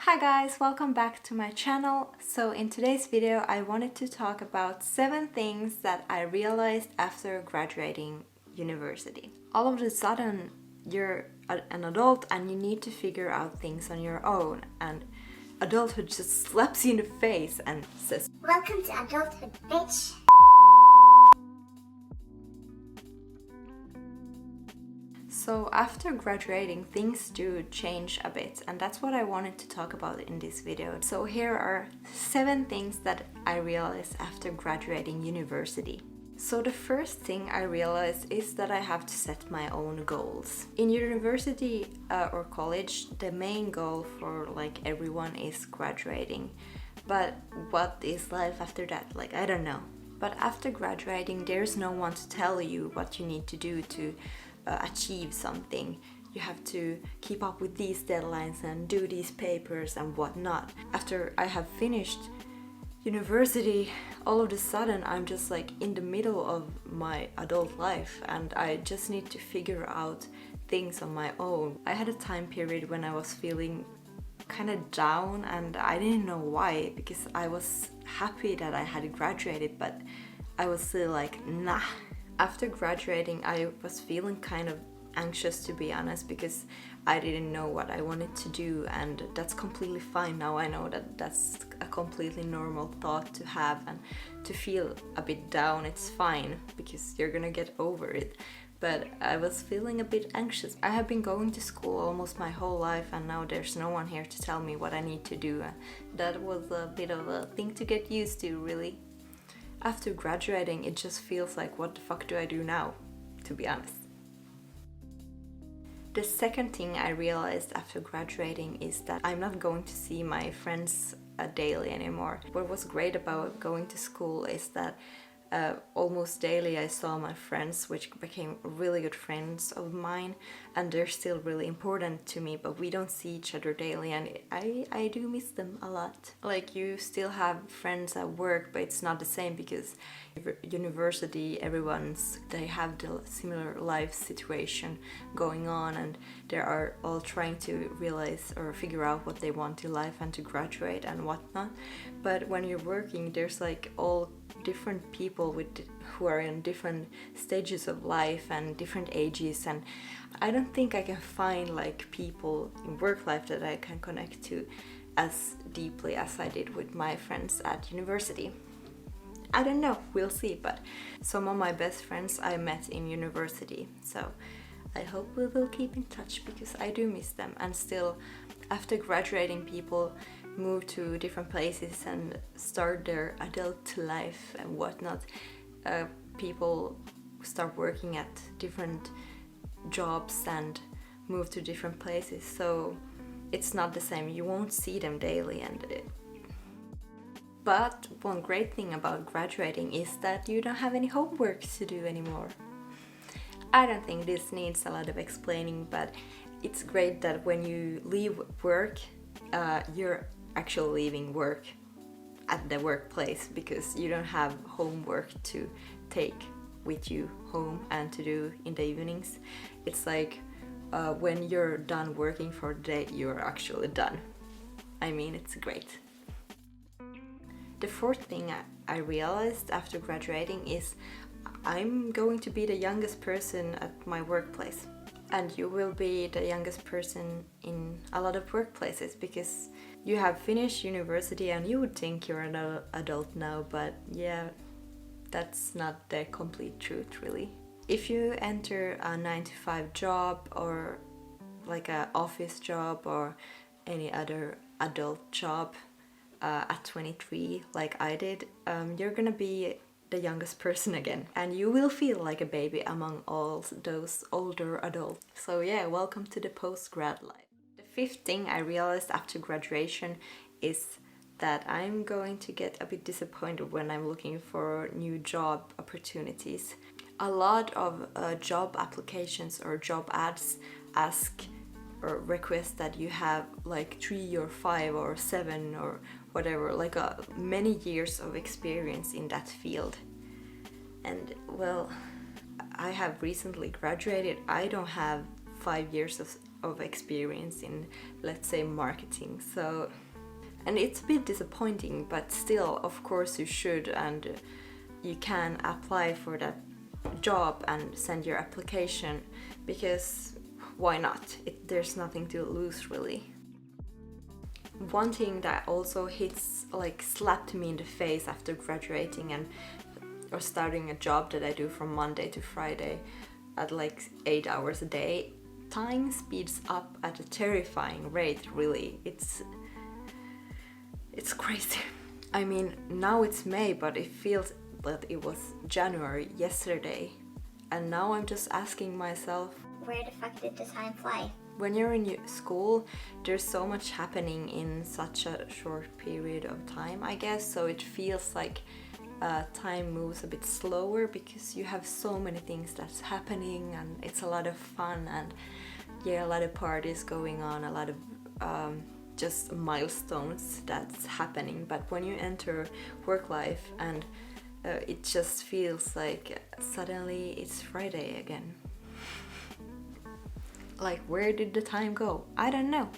Hi guys, welcome back to my channel. So in today's video I wanted to talk about 7 things that I realized after graduating university. All of a sudden you're an adult and you need to figure out things on your own, and adulthood just slaps you in the face and says, "Welcome to adulthood, bitch." So after graduating, things do change a bit, and that's what I wanted to talk about in this video. So here are 7 things that I realized after graduating university. So the first thing I realized is that I have to set my own goals. In university or college, the main goal for like everyone is graduating. But what is life after that? Like, I don't know. But after graduating, there's no one to tell you what you need to do to achieve something. You have to keep up with these deadlines and do these papers and whatnot. After I have finished university, all of a sudden I'm just like in the middle of my adult life and I just need to figure out things on my own. I had a time period when I was feeling kind of down and I didn't know why, because I was happy that I had graduated, but I was still like, nah. After graduating, I was feeling kind of anxious, to be honest, because I didn't know what I wanted to do, and that's completely fine. Now I know that that's a completely normal thought to have, and to feel a bit down, it's fine because you're gonna get over it. But I was feeling a bit anxious. I have been going to school almost my whole life and now there's no one here to tell me what I need to do. That was a bit of a thing to get used to, really. After graduating, it just feels like, what the fuck do I do now, to be honest. The second thing I realized after graduating is that I'm not going to see my friends daily anymore. What was great about going to school is that almost daily I saw my friends, which became really good friends of mine, and they're still really important to me, but we don't see each other daily, and I do miss them a lot. Like, you still have friends at work, but it's not the same because university, they have the similar life situation going on and they are all trying to realize or figure out what they want in life and to graduate and whatnot. But when you're working, there's like all different people who are in different stages of life and different ages, and I don't think I can find like people in work life that I can connect to as deeply as I did with my friends at university. I don't know, we'll see, but some of my best friends I met in university, so I hope we will keep in touch because I do miss them. And still, after graduating, people move to different places and start their adult life and whatnot. People start working at different jobs and move to different places, so it's not the same. You won't see them daily. But one great thing about graduating is that you don't have any homework to do anymore. I don't think this needs a lot of explaining, but it's great that when you leave work, you're actually leaving work at the workplace because you don't have homework to take with you home and to do in the evenings. It's like when you're done working for the day, you're actually done. I mean, it's great. The fourth thing I realized after graduating is I'm going to be the youngest person at my workplace. And you will be the youngest person in a lot of workplaces because you have finished university and you would think you're an adult now, but yeah, that's not the complete truth, really. If you enter a 9-to-5 job or like an office job or any other adult job at 23, like I did, you're gonna be the youngest person again, and you will feel like a baby among all those older adults. So yeah, welcome to the post-grad life. The fifth thing I realized after graduation is that I'm going to get a bit disappointed when I'm looking for new job opportunities. A lot of job applications or job ads ask or request that you have like 3 or 5 or 7 or whatever, like many years of experience in that field. And well, I have recently graduated. I don't have 5 years of of experience in, let's say, marketing. So, and it's a bit disappointing, but still, of course, you should, and you can apply for that job and send your application, because why not? There's nothing to lose, really. One thing that also slapped me in the face after graduating or starting a job that I do from Monday to Friday at like 8 hours a day, time speeds up at a terrifying rate, really. It's crazy. I mean, now it's May, but it feels that it was January yesterday. And now I'm just asking myself, where the fuck did the time fly? When you're in school, there's so much happening in such a short period of time, I guess, so it feels like time moves a bit slower because you have so many things that's happening, and it's a lot of fun, and yeah, a lot of parties going on, a lot of just milestones that's happening. But when you enter work life, and it just feels like suddenly it's Friday again. Like, where did the time go? I don't know.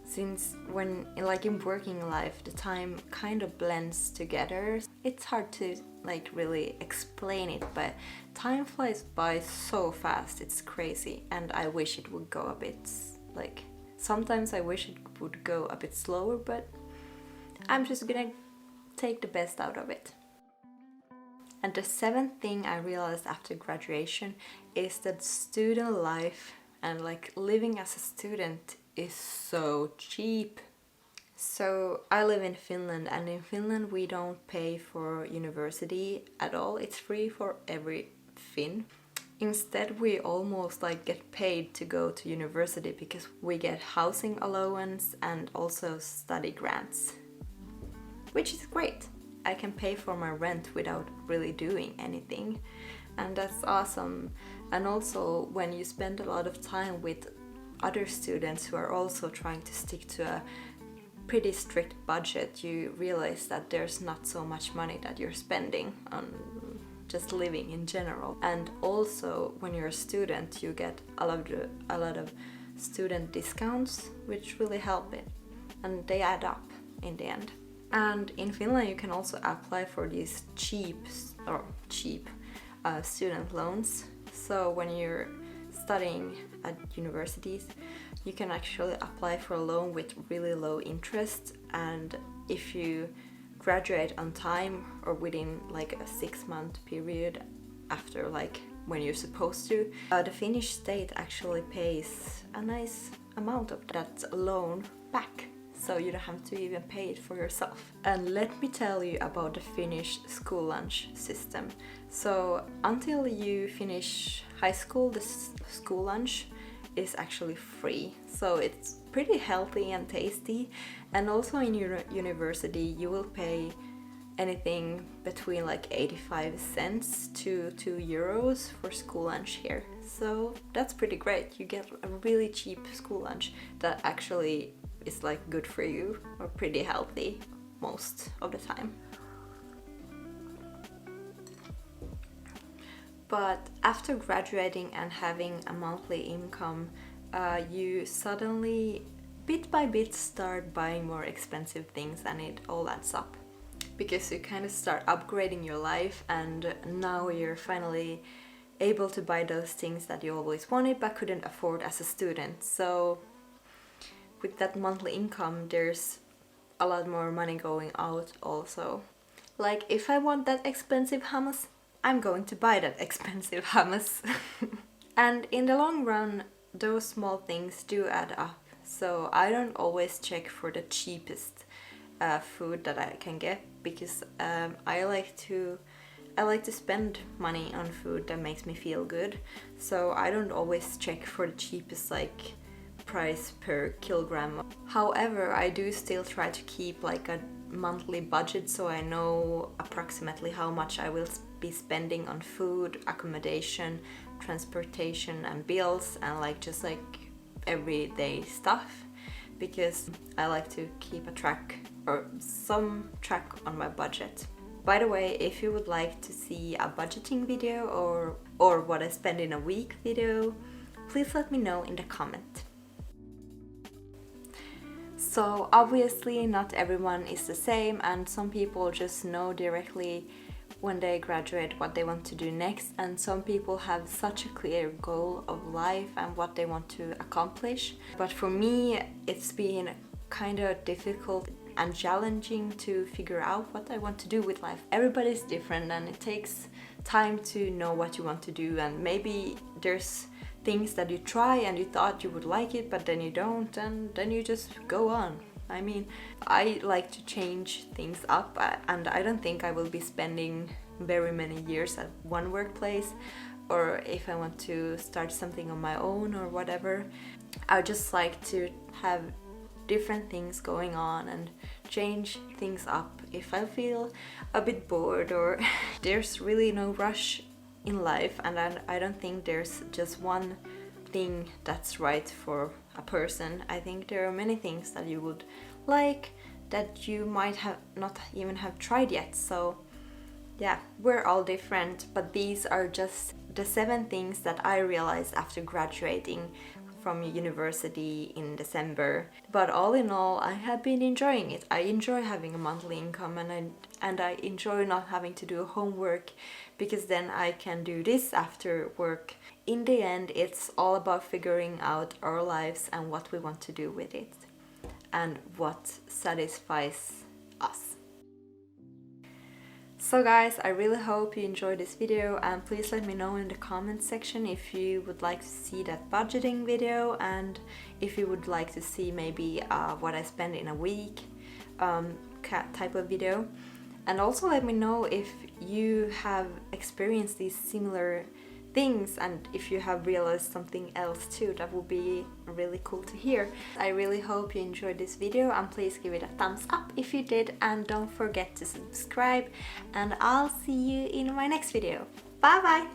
Since when, like, in working life, the time kind of blends together. It's hard to like really explain it, but time flies by so fast. It's crazy, and I wish it would go a bit like, sometimes I wish it would go a bit slower, but I'm just gonna take the best out of it. And the seventh thing I realized after graduation is that student life and like living as a student is so cheap. So I live in Finland, and in Finland we don't pay for university at all. It's free for every Finn. Instead, we almost like get paid to go to university because we get housing allowance and also study grants, which is great. I can pay for my rent without really doing anything, and that's awesome. And also, when you spend a lot of time with other students who are also trying to stick to a pretty strict budget, you realize that there's not so much money that you're spending on just living in general. And also, when you're a student, you get a lot of student discounts, which really help it, and they add up in the end. And in Finland, you can also apply for these cheap student loans. So when you're studying at universities, you can actually apply for a loan with really low interest, and if you graduate on time or within like a 6-month period after like when you're supposed to, the Finnish state actually pays a nice amount of that loan back. So you don't have to even pay it for yourself. And let me tell you about the Finnish school lunch system. So until you finish high school, the school lunch is actually free. So it's pretty healthy and tasty. And also in your university, you will pay anything between like 85 cents to 2 euros for school lunch here. So that's pretty great. You get a really cheap school lunch that actually is like good for you, or pretty healthy most of the time. But after graduating and having a monthly income, you suddenly, bit by bit, start buying more expensive things, and it all adds up. Because you kind of start upgrading your life, and now you're finally able to buy those things that you always wanted but couldn't afford as a student. So with that monthly income, there's a lot more money going out also. Like, if I want that expensive hummus, I'm going to buy that expensive hummus. And in the long run, those small things do add up. So I don't always check for the cheapest food that I can get, because I like to spend money on food that makes me feel good. So I don't always check for the cheapest like price per kilogram. However, I do still try to keep like a monthly budget, so I know approximately how much I will be spending on food, accommodation, transportation and bills, and like just like everyday stuff, because I like to keep a track, or some track, on my budget. By the way, if you would like to see a budgeting video or what I spend in a week video, please let me know in the comment. So obviously not everyone is the same, and some people just know directly when they graduate what they want to do next, and some people have such a clear goal of life and what they want to accomplish. But for me, it's been kind of difficult and challenging to figure out what I want to do with life. Everybody's different, and it takes time to know what you want to do, and maybe there's things that you try and you thought you would like it, but then you don't, and then you just go on. I mean, I like to change things up, and I don't think I will be spending very many years at one workplace, or if I want to start something on my own or whatever. I just like to have different things going on and change things up if I feel a bit bored, or there's really no rush in life, and I don't think there's just one thing that's right for a person. I think there are many things that you would like that you might have not even have tried yet. So yeah, we're all different, but these are just the 7 things that I realized after graduating from university in December. But all in all, I have been enjoying it. I enjoy having a monthly income, and I enjoy not having to do homework, because then I can do this after work. In the end, it's all about figuring out our lives and what we want to do with it and what satisfies us. So guys, I really hope you enjoyed this video, and please let me know in the comment section if you would like to see that budgeting video, and if you would like to see maybe what I spend in a week type of video. And also let me know if you have experienced these similar things, and if you have realized something else too. That would be really cool to hear. I really hope you enjoyed this video, and please give it a thumbs up if you did, and don't forget to subscribe, and I'll see you in my next video. Bye bye!